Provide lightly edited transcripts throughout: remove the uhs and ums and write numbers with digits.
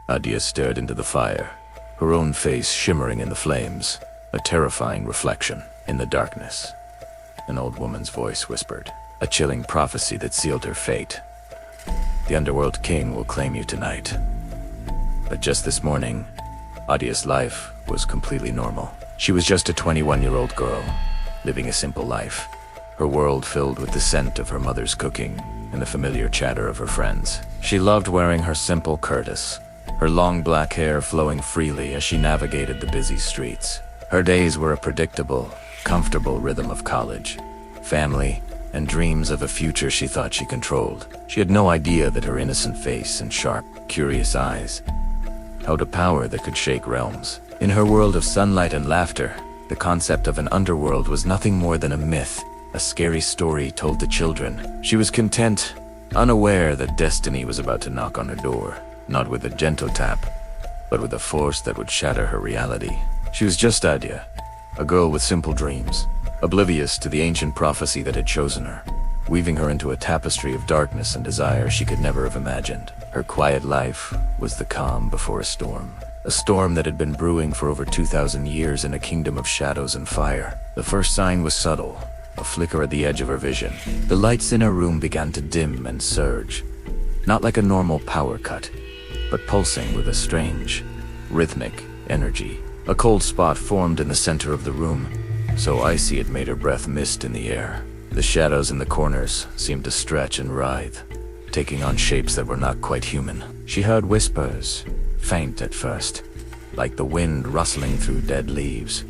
Aadhya stared into the fire, her own face shimmering in the flames, a terrifying reflection in the darkness. An old woman's voice whispered, a chilling prophecy that sealed her fate. The Underworld King will claim you tonight. But just this morning, Aadhya's life was completely normal. She was just a 21-year-old girl, living a simple life, her world filled with the scent of her mother's cooking and the familiar chatter of her friends. She loved wearing her simple kurtis, her long black hair flowing freely as she navigated the busy streets. Her days were a predictable, comfortable rhythm of college, family, and dreams of a future she thought she controlled. She had no idea that her innocent face and sharp, curious eyes held a power that could shake realms. In her world of sunlight and laughter, the concept of an underworld was nothing more than a myth, a scary story told to children. She was content, unaware that destiny was about to knock on her door, not with a gentle tap, but with a force that would shatter her reality. She was just Aadhya, a girl with simple dreams, oblivious to the ancient prophecy that had chosen her, weaving her into a tapestry of darkness and desire she could never have imagined. Her quiet life was the calm before a storm that had been brewing for over 2,000 years in a kingdom of shadows and fire. The first sign was subtle, a flicker at the edge of her vision. The lights in her room began to dim and surge, not like a normal power cut, but pulsing with a strange, rhythmic energy. A cold spot formed in the center of the room, so icy it made her breath mist in the air. The shadows in the corners seemed to stretch and writhe, taking on shapes that were not quite human. She heard whispers, faint at first, like the wind rustling through dead leaves,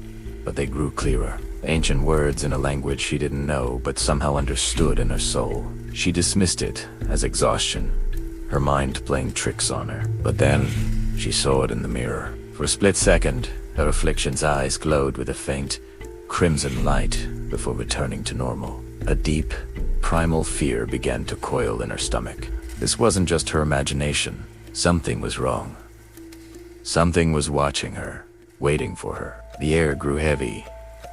but they grew clearer. Ancient words in a language she didn't know but somehow understood in her soul. She dismissed it as exhaustion, her mind playing tricks on her. But then, she saw it in the mirror. For a split second, her reflection's eyes glowed with a faint, crimson light before returning to normal. A deep, primal fear began to coil in her stomach. This wasn't just her imagination. Something was wrong. Something was watching her, waiting for her. The air grew heavy,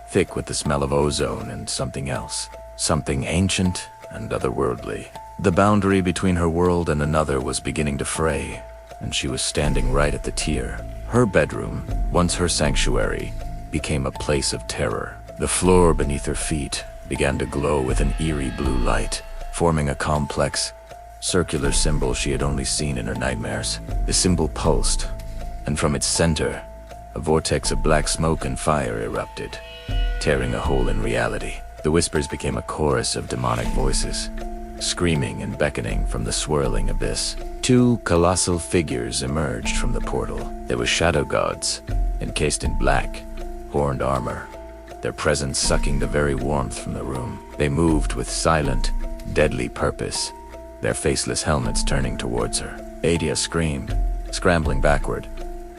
thick with the smell of ozone and something else. Something ancient and otherworldly. The boundary between her world and another was beginning to fray, and she was standing right at the tier. Her bedroom, once her sanctuary, became a place of terror. The floor beneath her feet began to glow with an eerie blue light, forming a complex, circular symbol she had only seen in her nightmares. The symbol pulsed, and from its center, a vortex of black smoke and fire erupted, tearing a hole in reality. The whispers became a chorus of demonic voices, screaming and beckoning from the swirling abyss. Two colossal figures emerged from the portal. They were shadow gods, encased in black, horned armor, their presence sucking the very warmth from the room. They moved with silent, deadly purpose, their faceless helmets turning towards her. Aadhya screamed, scrambling backward,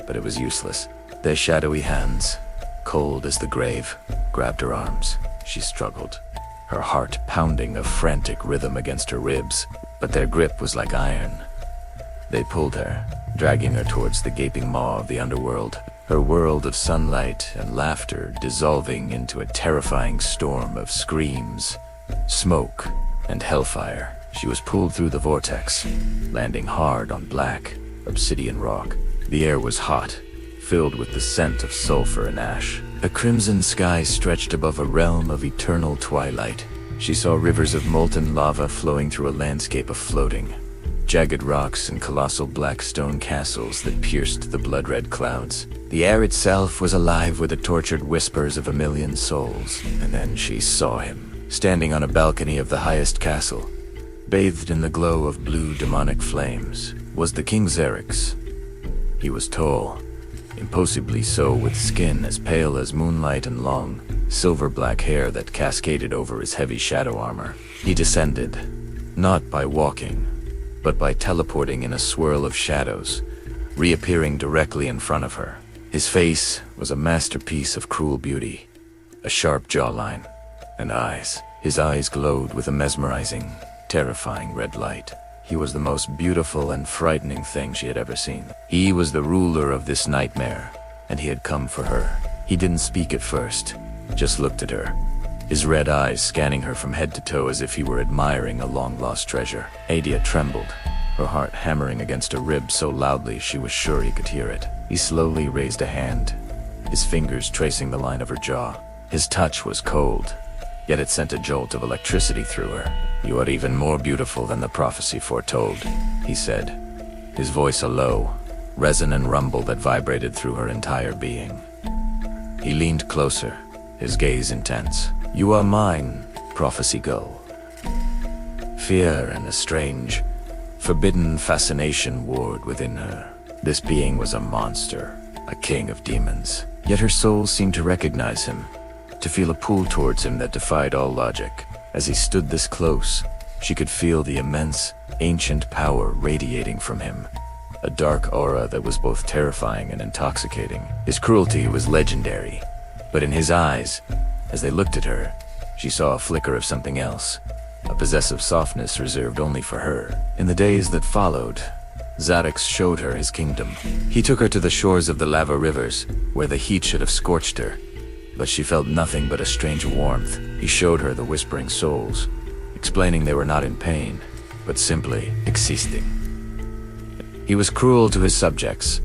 but it was useless. Their shadowy hands, cold as the grave, grabbed her arms. She struggled, her heart pounding a frantic rhythm against her ribs, but their grip was like iron. They pulled her, dragging her towards the gaping maw of the underworld, her world of sunlight and laughter dissolving into a terrifying storm of screams, smoke, and hellfire. She was pulled through the vortex, landing hard on black, obsidian rock. The air was hot, filled with the scent of sulfur and ash. A crimson sky stretched above a realm of eternal twilight. She saw rivers of molten lava flowing through a landscape of floating, jagged rocks and colossal black stone castles that pierced the blood-red clouds. The air itself was alive with the tortured whispers of a million souls. And then she saw him, standing on a balcony of the highest castle, bathed in the glow of blue demonic flames, was the King Zarex. He was tall, imposingly so, with skin as pale as moonlight and long, silver-black hair that cascaded over his heavy shadow armor. He descended, not by walking, but by teleporting in a swirl of shadows, reappearing directly in front of her. His face was a masterpiece of cruel beauty, a sharp jawline, and eyes. His eyes glowed with a mesmerizing, terrifying red light. He was the most beautiful and frightening thing she had ever seen. He was the ruler of this nightmare, and he had come for her. He didn't speak at first, just looked at her, his red eyes scanning her from head to toe as if he were admiring a long-lost treasure. Aadhya trembled, her heart hammering against her ribs so loudly she was sure he could hear it. He slowly raised a hand, his fingers tracing the line of her jaw. His touch was cold, yet it sent a jolt of electricity through her. "You are even more beautiful than the prophecy foretold," he said, his voice a low, resonant rumble that vibrated through her entire being. He leaned closer, his gaze intense. "You are mine, prophecy girl." Fear and a strange, forbidden fascination warred within her. This being was a monster, a king of demons. Yet her soul seemed to recognize him, to feel a pull towards him that defied all logic. As he stood this close, she could feel the immense, ancient power radiating from him, a dark aura that was both terrifying and intoxicating. His cruelty was legendary, but in his eyes, as they looked at her, she saw a flicker of something else, a possessive softness reserved only for her. In the days that followed, Zarex showed her his kingdom. He took her to the shores of the lava rivers, where the heat should have scorched her, but she felt nothing but a strange warmth. He showed her the whispering souls, explaining they were not in pain, but simply existing. He was cruel to his subjects,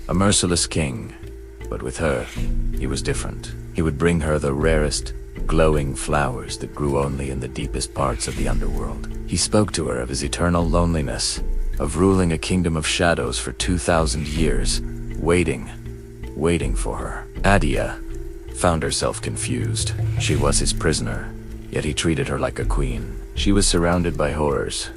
a merciless king, but with her, he was different. He would bring her the rarest, glowing flowers that grew only in the deepest parts of the underworld. He spoke to her of his eternal loneliness, of ruling a kingdom of shadows for 2,000 years, waiting for her. Aadhya found herself confused. She was his prisoner, yet he treated her like a queen. She was surrounded by horrors,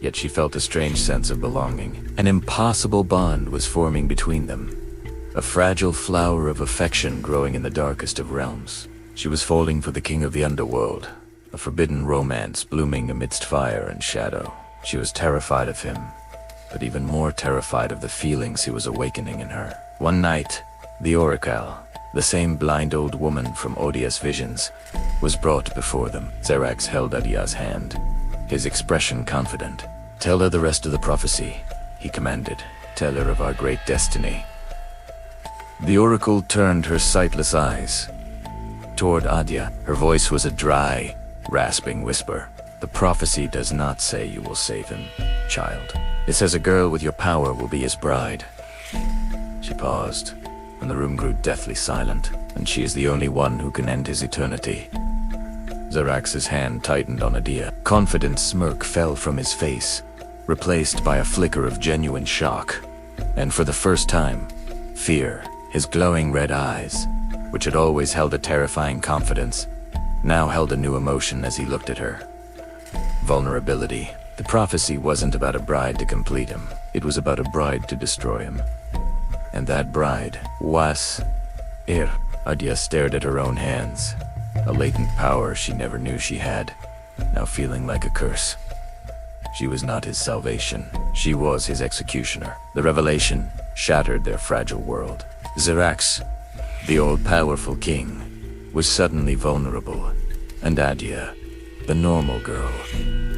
yet she felt a strange sense of belonging. An impossible bond was forming between them, a fragile flower of affection growing in the darkest of realms. She was falling for the king of the underworld, a forbidden romance blooming amidst fire and shadow. She was terrified of him, but even more terrified of the feelings he was awakening in her. One night, the Oracle, the same blind old woman from Aadhya's visions, was brought before them. Zarex held Aadhya's hand, his expression confident. "Tell her the rest of the prophecy," he commanded. "Tell her of our great destiny." The Oracle turned her sightless eyes toward Aadhya. Her voice was a dry, rasping whisper. "The prophecy does not say you will save him, child. It says a girl with your power will be his bride." She paused, and the room grew deathly silent. "And she is the only one who can end his eternity." Zarex's hand tightened on Aadhya. Confident smirk fell from his face, replaced by a flicker of genuine shock. And for the first time, fear. His glowing red eyes, which had always held a terrifying confidence, now held a new emotion as he looked at her. Vulnerability. The prophecy wasn't about a bride to complete him. It was about a bride to destroy him. And that bride was Aadhya stared at her own hands, a latent power she never knew she had, now feeling like a curse. She was not his salvation. She was his executioner. The revelation shattered their fragile world. Zarex, the all-powerful king, was suddenly vulnerable, and Aadhya, the normal girl,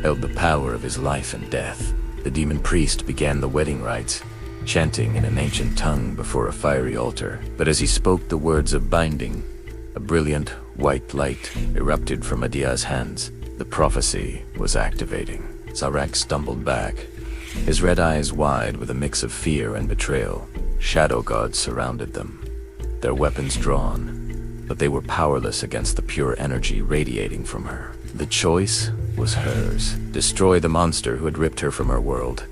held the power of his life and death. The demon priest began the wedding rites, chanting in an ancient tongue before a fiery altar. But as he spoke the words of binding, a brilliant white light erupted from Aadhya's hands. The prophecy was activating. Zarex stumbled back, his red eyes wide with a mix of fear and betrayal. Shadow gods surrounded them, their weapons drawn, but they were powerless against the pure energy radiating from her. The choice was hers. Destroy the monster who had ripped her from her world,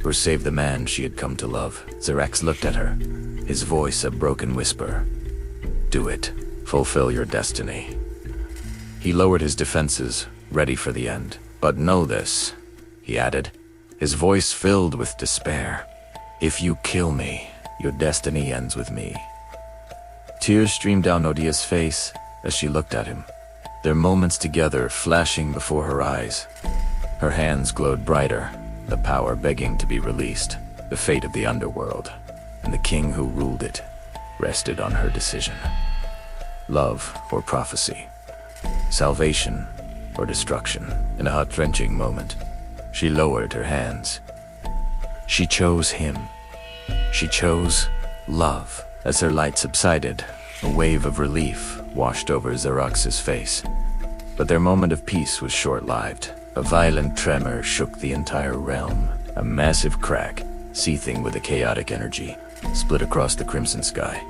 or save the man she had come to love. Zarex looked at her, his voice a broken whisper. "Do it. Fulfill your destiny." He lowered his defenses, ready for the end. "But know this," he added, his voice filled with despair. "If you kill me, your destiny ends with me." Tears streamed down Aadhya's face as she looked at him, their moments together flashing before her eyes. Her hands glowed brighter, the power begging to be released. The fate of the underworld, and the king who ruled it, rested on her decision. Love or prophecy, salvation or destruction. In a heart-wrenching moment, she lowered her hands. She chose him. She chose love. As her light subsided, a wave of relief washed over Zarex's face. But their moment of peace was short-lived. A violent tremor shook the entire realm. A massive crack, seething with a chaotic energy, split across the crimson sky.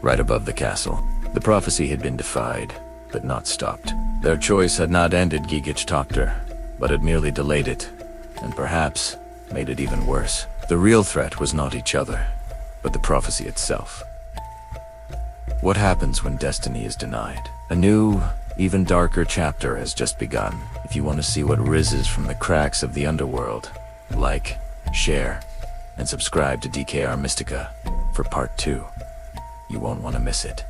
Right above the castle, the prophecy had been defied, but not stopped. Their choice had not ended Gigich Tokter, but had merely delayed it, and perhaps made it even worse. The real threat was not each other, but the prophecy itself. What happens when destiny is denied? A new, even darker chapter has just begun. If you want to see what rises from the cracks of the underworld, like, share, and subscribe to DKR Mystica for part 2. You won't want to miss it.